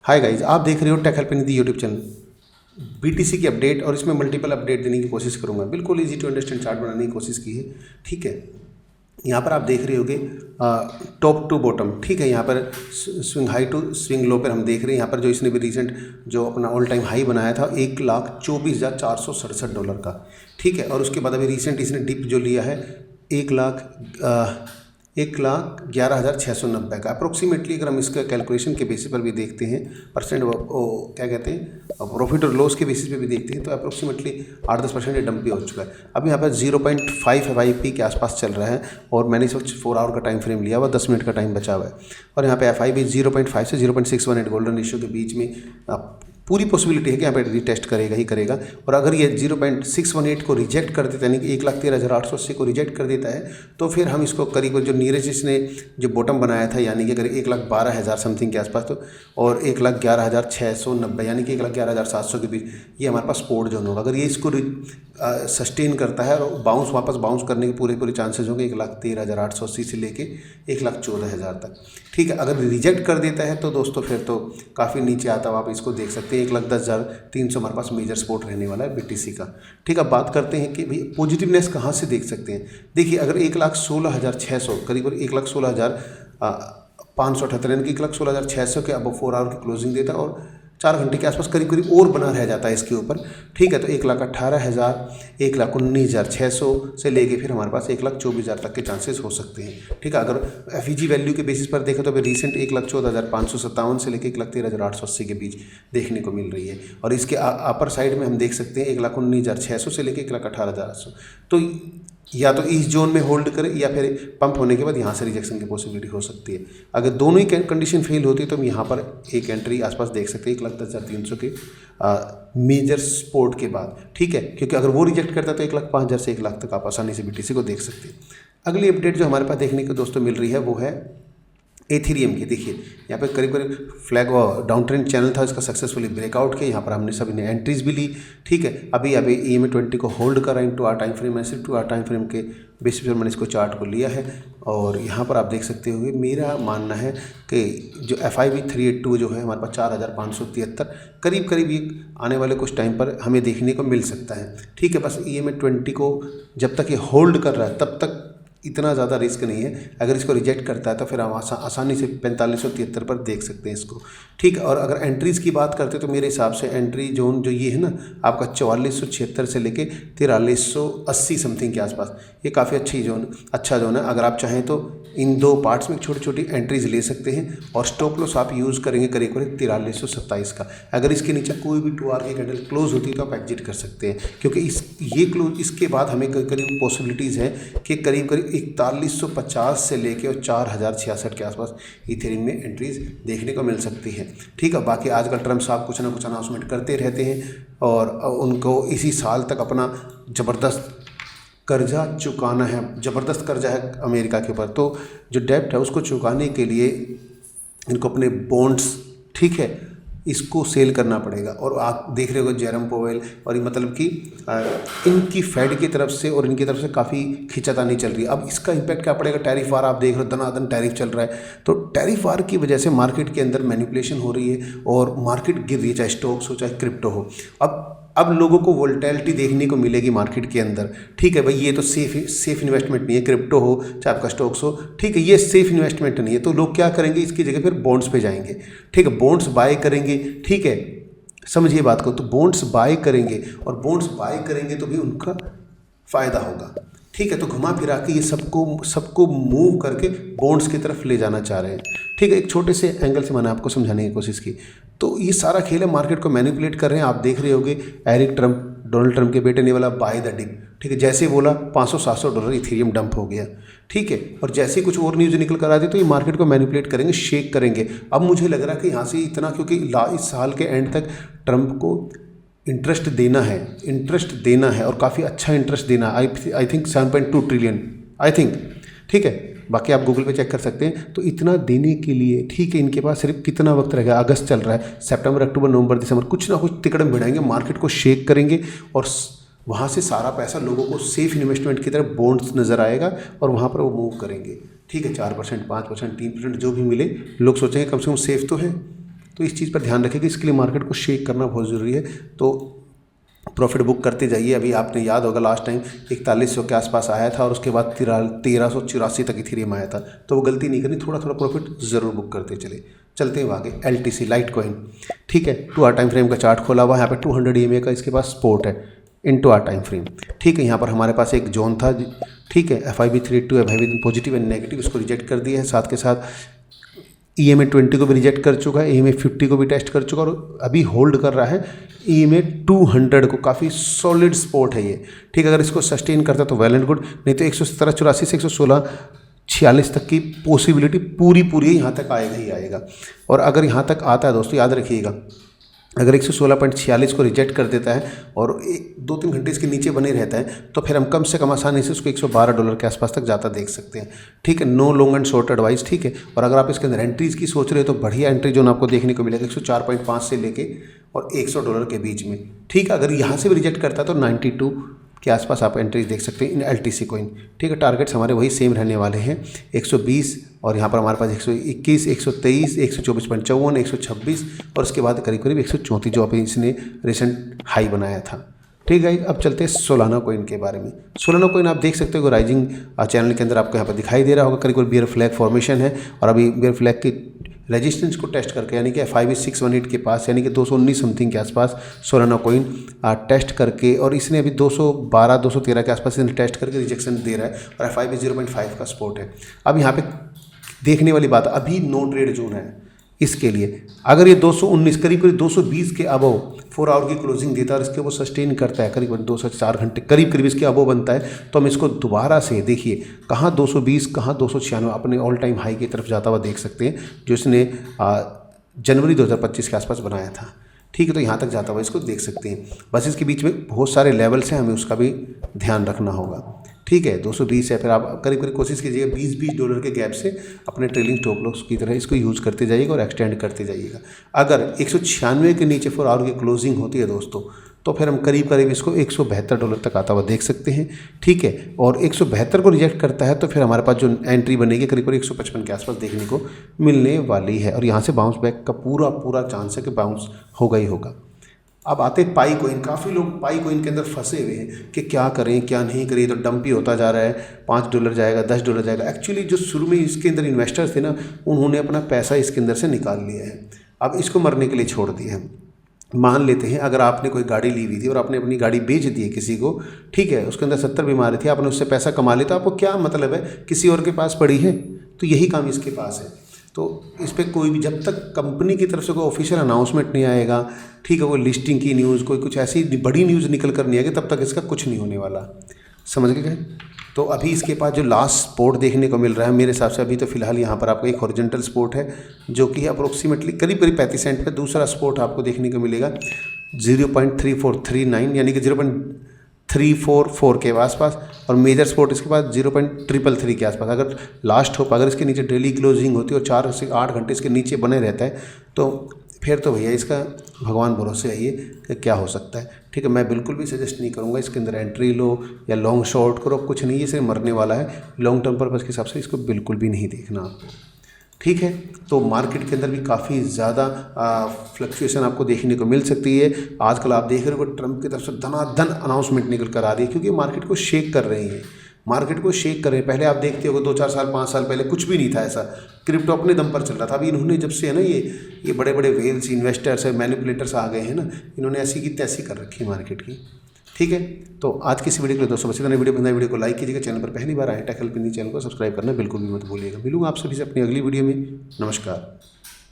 Hi guys, आप देख रहे हो टेक हेल्प निधि यूट्यूब चैनल। बीटीसी की अपडेट और इसमें मल्टीपल अपडेट देने की कोशिश करूंगा। बिल्कुल इजी टू अंडरस्टैंड चार्ट बनाने की कोशिश की है। ठीक है, यहाँ पर आप देख रहे होगे टॉप टू बॉटम। ठीक है, यहाँ पर swing high to swing low पर हम देख रहे हैं। यहाँ पर जो इसने भी रिसेंट जो अपना ऑल टाइम हाई बनाया था $1,24,467 का। ठीक है, और उसके बाद अभी रिसेंट इसने डिप जो लिया है 1,11,690 का अप्रोक्सीमेटली। अगर हम इसका कैलकुलेशन के बेसिस पर भी देखते हैं, परसेंट क्या कहते हैं प्रॉफिट और लॉस के बेसिस पे भी देखते हैं, तो अप्रोक्सीमेटली 8-10% डंप भी हो चुका है। अब यहाँ पर 0.5 FIP के आसपास चल रहा है और मैंने इस वक्त 4 आवर का टाइम फ्रेम लिया हुआ, 10 मिनट का टाइम बचा हुआ है। और यहाँ पे FIP 0.5 से 0.618 गोल्डन रेशियो के बीच में पूरी पॉसिबिलिटी है कि यहाँ पे रिटेस्ट करेगा ही करेगा। और अगर ये 0.618 को रिजेक्ट कर देता है, यानी कि 1,13,880 को रिजेक्ट कर देता है, तो फिर हम इसको करीब जो नीरज इसने जो बॉटम बनाया था, यानी कि अगर 1,12,000 समथिंग के आसपास, तो और 1,11,690 यानी कि 1,11,700 के बीच ये हमारे पास सपोर्ट जोन होगा। अगर ये इसको सस्टेन करता है और वापस बाउंस करने के पूरे चांसेस होंगे 1,13,880 से लेके 1,14,000 तक। ठीक है, अगर रिजेक्ट कर देता है तो दोस्तों फिर तो काफ़ी नीचे आता है। आप इसको देख सकते हैं 1,10,300 हमारे पास मेजर सपोर्ट रहने वाला है बीटीसी का। ठीक है, अब बात करते हैं कि भाई पॉजिटिवनेस कहाँ से देख सकते हैं। देखिए, अगर 1,16,600 करीब 1,16,578 यानी कि 1,16,600 के अब 4 आवर की क्लोजिंग देता है और 4 घंटे के आसपास करीब और बना रह जाता है इसके ऊपर। ठीक है, तो 1,18,000, 1,19,600 से लेके फिर हमारे पास 1,24,000 तक के चांसेस हो सकते हैं। ठीक है, अगर FEG वैल्यू के बेसिस पर देखा तो अभी रिसेंट 1,14,557 से लेकर 1,13,880 के बीच देखने को मिल रही है। और इसके अपर साइड में हम देख सकते हैं 1,19,600 से लेकर 1,18,800। तो या तो इस जोन में होल्ड करे या फिर पंप होने के बाद यहाँ से रिजेक्शन की पॉसिबिलिटी हो सकती है। अगर दोनों ही कंडीशन फेल होती है तो हम यहाँ पर एक एंट्री आसपास देख सकते हैं 1,10,300 के मेजर सपोर्ट के बाद। ठीक है, क्योंकि अगर वो रिजेक्ट करता है तो 1,05,000 से 1,00,000 तक आप आसानी से बीटीसी को देख सकते हैं। अगली अपडेट जो हमारे पास देखने को दोस्तों मिल रही है वो है एथेरियम की। देखिए, यहाँ पे करीब फ्लैग डाउन ट्रेंड चैनल था, इसका सक्सेसफुली ब्रेकआउट किया। यहाँ पर हमने सभी ने एंट्रीज भी ली। ठीक है, अभी EMA 20 को होल्ड कर रहा है टू आर टाइम फ्रेम। मैं सिर्फ 2 आवर टाइम फ्रेम के बेसिस पर मैंने इसको चार्ट को लिया है। और यहाँ पर आप देख सकते होंगे, मेरा मानना है कि जो FIB 382 जो है हमारे पास 4,573 करीब ये आने वाले कुछ टाइम पर हमें देखने को मिल सकता है। ठीक है, बस EMA 20 को जब तक ये होल्ड कर रहा है तब तक इतना ज़्यादा रिस्क नहीं है। अगर इसको रिजेक्ट करता है तो फिर हम आसानी से 4573 पर देख सकते हैं इसको। ठीक है, और अगर एंट्रीज़ की बात करते हैं तो मेरे हिसाब से एंट्री जोन जो ये है ना आपका 4476 से लेके 4380 समथिंग के आसपास, ये काफ़ी अच्छा जोन है। अगर आप चाहें तो इन 2 पार्ट्स में छोटी छोटी एंट्रीज ले सकते हैं और स्टॉप लॉस आप यूज़ करेंगे करीब 4327 का। अगर इसके नीचे कोई भी 2 आवर की कैंडल क्लोज होती है तो आप एग्जिट कर सकते हैं, क्योंकि ये क्लोज इसके बाद हमें करीब पॉसिबिलिटीज़ है कि करीब 4150 से लेके और 4066 के आसपास इथेरियम में एंट्रीज देखने को मिल सकती है। ठीक है, बाकी आजकल ट्रम्प साहब कुछ ना कुछ अनाउंसमेंट करते रहते हैं और उनको इसी साल तक अपना ज़बरदस्त कर्जा चुकाना है। ज़बरदस्त कर्जा है अमेरिका के ऊपर, तो जो डेब्ट है उसको चुकाने के लिए इनको अपने बॉन्ड्स, ठीक है, इसको सेल करना पड़ेगा। और आप देख रहे हो जेरम पोवेल और मतलब कि इनकी फेड की तरफ से और इनकी तरफ से काफ़ी खिंचातानी चल रही है। अब इसका इम्पैक्ट क्या पड़ेगा, टैरिफ वार आप देख रहे हो, दनादन टैरिफ चल रहा है। तो टैरिफ वार की वजह से मार्केट के अंदर मैनिपुलेशन हो रही है और मार्केट गिर रही है, चाहे स्टॉक्स हो चाहे क्रिप्टो हो। अब लोगों को वोलेटिलिटी देखने को मिलेगी मार्केट के अंदर। ठीक है भाई, ये तो सेफ इन्वेस्टमेंट नहीं है, क्रिप्टो हो चाहे आपका स्टॉक्स हो। ठीक है, ये सेफ इन्वेस्टमेंट नहीं है, तो लोग क्या करेंगे, इसकी जगह फिर बॉन्ड्स पे जाएंगे। ठीक है, बॉन्ड्स बाय करेंगे। ठीक है, समझिए बात को, तो बॉन्ड्स बाय करेंगे और बॉन्ड्स बाय करेंगे तो भी उनका फ़ायदा होगा। ठीक है, तो घुमा फिरा के ये सबको मूव करके बॉन्ड्स की तरफ ले जाना चाह रहे हैं। ठीक है, एक छोटे से एंगल से मैंने आपको समझाने की कोशिश की। तो ये सारा खेल है, मार्केट को मैनिपुलेट कर रहे हैं। आप देख रहे होंगे डोनाल्ड ट्रम्प के बेटे ने बोला बाय द डिप। ठीक है, जैसे बोला $500-700 इथेरियम डंप हो गया। ठीक है, और जैसे कुछ और न्यूज़ निकल कर आती तो ये मार्केट को मैनिपुलेट करेंगे, शेक करेंगे। अब मुझे लग रहा है कि यहाँ से इतना, क्योंकि इस साल के एंड तक ट्रम्प को इंटरेस्ट देना है और काफ़ी अच्छा इंटरेस्ट देना है। I think 7.2 trillion I think. ठीक है, बाकी आप गूगल पे चेक कर सकते हैं। तो इतना देने के लिए, ठीक है, इनके पास सिर्फ कितना वक्त रहेगा, अगस्त चल रहा है, सितंबर, अक्टूबर, नवंबर, दिसंबर, कुछ ना कुछ तिकड़म भिड़ाएंगे, मार्केट को शेक करेंगे और वहाँ से सारा पैसा लोगों को सेफ इन्वेस्टमेंट की तरफ बॉन्ड्स नज़र आएगा और वहाँ पर वो मूव करेंगे। ठीक है, 4%, 5%, 3% जो भी मिले, लोग सोचेंगे कम से कम सेफ तो है। तो इस चीज़ पर ध्यान रखें कि इसके लिए मार्केट को शेक करना बहुत ज़रूरी है। तो प्रॉफिट बुक करते जाइए। अभी आपने याद होगा लास्ट टाइम 4100 के आसपास आया था और उसके बाद 1384 तक इथेरियम आया था, तो वो गलती नहीं करनी, थोड़ा थोड़ा प्रॉफिट ज़रूर बुक करते चलते हैं आगे। LTC लाइट कॉइन, ठीक है, 2 आवर टाइम फ्रेम का चार्ट खोला हुआ है, यहाँ पे 200 EMA का इसके पास सपोर्ट है इन 2 आवर टाइम फ्रेम, ठीक है। यहाँ पर हमारे पास एक जोन था, ठीक है, FIB382 FIB positive and negative, इसको रिजेक्ट कर दिया है। साथ के साथ EMA 20 को भी रिजेक्ट कर चुका है, EMA 50 को भी टेस्ट कर चुका और अभी होल्ड कर रहा है EMA 200 को। काफ़ी सॉलिड सपोर्ट है ये, ठीक है। अगर इसको सस्टेन करता है तो वेल एंड गुड, नहीं तो 11784 से 11646 तक की पॉसिबिलिटी पूरी यहाँ तक आएगा ही आएगा। और अगर यहाँ तक आता है दोस्तों, याद रखिएगा, अगर 116.46 को रिजेक्ट कर देता है और 2-3 घंटे इसके नीचे बने रहता है, तो फिर हम कम से कम आसानी से उसको $112 के आसपास तक जाता देख सकते हैं, ठीक है। No long and short advice, ठीक है। और अगर आप इसके अंदर एंट्रीज़ की सोच रहे हो तो बढ़िया एंट्री जोन आपको देखने को मिलेगा 104.5 से लेके और $100 के बीच में, ठीक है। अगर यहाँ से भी रिजेक्ट करता है तो 92 के आसपास आप एंट्रीज देख सकते हैं इन LTC कॉइन, ठीक है। टारगेट्स हमारे वही सेम रहने वाले हैं, 120 और यहाँ पर हमारे पास 121, 123, 124.54, 126 और उसके बाद करीब करीब 134 जो अभी इसने रिसेंट हाई बनाया था, ठीक है। अब चलते हैं सोलाना कॉइन के बारे में। सोलाना कॉइन आप देख सकते हो राइजिंग चैनल के अंदर आपको यहाँ पर दिखाई दे रहा होगा, करीब करीब बियर फ्लैग फॉर्मेशन है और अभी बियर फ्लैग की रेजिस्टेंस को टेस्ट करके, यानी कि FIB618 के पास, यानी कि 219 समथिंग के आसपास सोलाना कॉइन टेस्ट करके, और इसने अभी 212-213 के आसपास इसने टेस्ट करके रिजेक्शन दे रहा है और FIB 0.5 का सपोर्ट है। अब यहाँ पे देखने वाली बात, अभी नो ट्रेड जोन है इसके लिए। अगर ये 219 करीब करीब 220 के अबव 4 आवर की क्लोजिंग देता है और इसके वो सस्टेन करता है करीब 2 से 4 घंटे करीब करीब इसके अबव बनता है, तो हम इसको दोबारा से देखिए कहाँ 220 कहाँ 296 अपने ऑल टाइम हाई की तरफ जाता हुआ देख सकते हैं, जो इसने जनवरी 2025 के आसपास बनाया था, ठीक है। तो यहाँ तक जाता हुआ इसको देख सकते हैं। बस इसके बीच में बहुत सारे लेवल्स हैं, हमें उसका भी ध्यान रखना होगा, ठीक है। 220 है, फिर आप करीब करीब कोशिश कीजिएगा $20 के गैप से अपने ट्रेलिंग स्टॉप लॉस की तरह इसको यूज़ करते जाइएगा और एक्सटेंड करते जाइएगा। अगर 196 के नीचे 4 आवर की क्लोजिंग होती है दोस्तों, तो फिर हम करीब करीब इसको $172 तक आता हुआ देख सकते हैं, ठीक है। और 172 को रिजेक्ट करता है तो फिर हमारे पास जो एंट्री बनेगी करीब करीब 155 के आसपास देखने को मिलने वाली है और यहाँ से बाउंस बैक का पूरा चांस है कि बाउंस होगा ही होगा। अब आते हैं पाई कॉइन। काफ़ी लोग पाई कॉइन के अंदर फंसे हुए हैं कि क्या करें क्या नहीं करें, तो डंपी होता जा रहा है, $5 जाएगा, $10 जाएगा। एक्चुअली जो शुरू में इसके अंदर इन्वेस्टर्स थे ना, उन्होंने अपना पैसा इसके अंदर से निकाल लिया है, अब इसको मरने के लिए छोड़ दिया है। मान लेते हैं अगर आपने कोई गाड़ी ली हुई थी और आपने अपनी गाड़ी बेच दी है किसी को, ठीक है, उसके अंदर 70 बीमारी थी, आपने उससे पैसा कमा लिया, तो आपको क्या मतलब है किसी और के पास पड़ी है, तो यही काम इसके पास है। तो इस पर कोई भी, जब तक कंपनी की तरफ से कोई ऑफिशियल अनाउंसमेंट नहीं आएगा, ठीक है, कोई लिस्टिंग की न्यूज़, कोई कुछ ऐसी बड़ी न्यूज़ निकल कर नहीं आएगी, तब तक इसका कुछ नहीं होने वाला, समझ गए। तो अभी इसके पास जो लास्ट सपोर्ट देखने को मिल रहा है मेरे हिसाब से, अभी तो फिलहाल यहाँ पर आपको एक हॉरिजॉन्टल सपोर्ट है जो कि अप्रोक्सीमेटली करीब करीब 35 सेंट पे। दूसरा सपोर्ट आपको देखने को मिलेगा 0.3439 यानी कि 0.344 के आसपास, और मेजर सपोर्ट इसके पास 0.333 के आसपास। अगर लास्ट होप अगर इसके नीचे डेली क्लोजिंग होती है और 4 से 8 घंटे इसके नीचे बने रहता है, तो फिर तो भैया इसका भगवान भरोसे आइए कि क्या हो सकता है, ठीक है। मैं बिल्कुल भी सजेस्ट नहीं करूँगा इसके अंदर एंट्री लो या लॉन्ग शॉर्ट करो, कुछ नहीं, ये सिर्फ मरने वाला है। लॉन्ग टर्म पर्पज़ के हिसाब से इसको बिल्कुल भी नहीं देखना आपको, ठीक है। तो मार्केट के अंदर भी काफ़ी ज़्यादा फ्लक्चुएशन आपको देखने को मिल सकती है। आजकल आप देख रहे हो ट्रंप की तरफ से धनाधन अनाउंसमेंट निकल कर आ रही है, क्योंकि मार्केट को शेक कर रही है, मार्केट को शेक कर रहे हैं। पहले आप देखते हो 2-4 साल 5 साल पहले कुछ भी नहीं था ऐसा, क्रिप्टो अपने दम पर चल रहा था। अभी इन्होंने जब से है ना ये बड़े बड़े वेल्स इन्वेस्टर्स है, मैनिपुलेटर्स आ गए हैं ना, इन्होंने ऐसी की तैसी कर रखी है मार्केट की, ठीक है। तो आज की इस वीडियो के लिए दोस्तों बस इतना। वीडियो को लाइक कीजिएगा, चैनल पर पहली बार आए टेक हेल्प इंडिया चैनल को सब्सक्राइब करना बिल्कुल भी मत भूलिएगा। मिलूंगा आप सभी से अपनी अगली वीडियो में। नमस्कार।